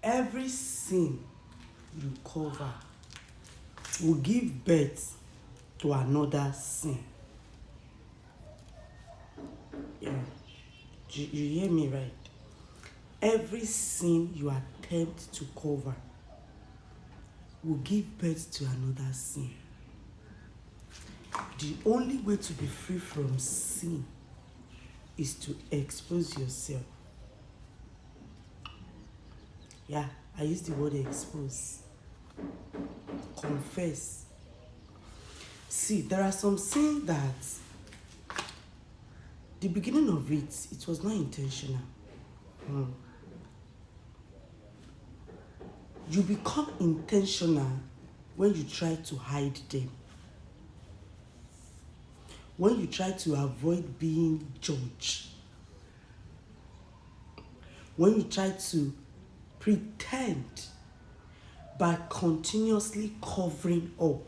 every sin you cover will give birth to another sin. Yeah. You hear me right? Every sin you attempt to cover will give birth to another sin. The only way to be free from sin is to expose yourself. Yeah, I use the word expose. Confess. See, there are some sins that the beginning of it was not intentional. You become intentional when you try to hide them. When you try to avoid being judged. When you try to pretend by continuously covering up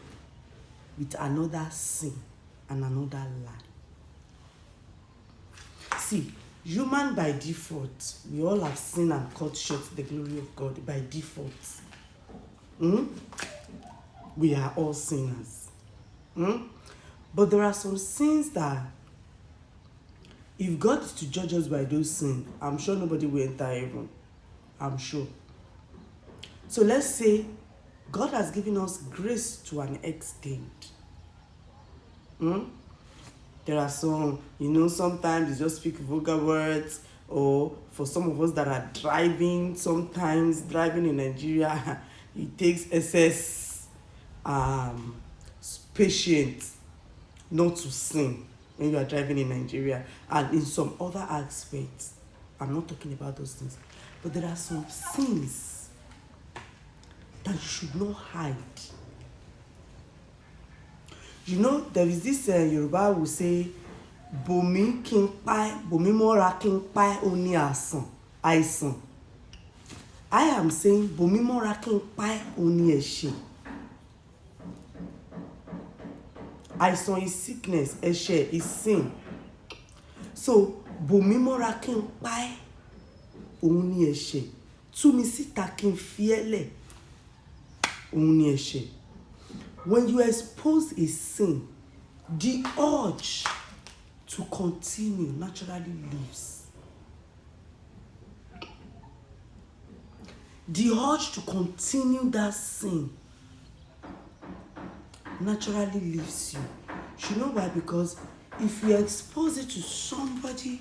with another sin and another lie. See, human by default, we all have sinned and cut short the glory of God by default. We are all sinners. But there are some sins that if God is to judge us by those sins, I'm sure nobody will enter heaven. I'm sure. So let's say God has given us grace to an extent. There are some, sometimes you just speak vulgar words, or for some of us that are driving, sometimes driving in Nigeria, it takes excess patience not to sin when you are driving in Nigeria. And in some other aspects, I'm not talking about those things, but there are some sins that you should not hide. There is this Yoruba will say, Bomi kinpai, bomi mora kinpai oni àìsàn. I am saying, bomi mora kinpai oni ẹ̀ṣẹ̀. Àìsàn is sickness, ẹ̀ṣẹ̀ is sin. So, bomi mora kinpai oni ẹ̀ṣẹ̀. Tú mi síta kin fi ẹ́ lẹ̀ oni ẹ̀ṣẹ̀. When you expose a sin, the urge to continue naturally leaves. The urge to continue that sin naturally leaves you. You know why? Because if you expose it to somebody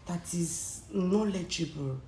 that is knowledgeable,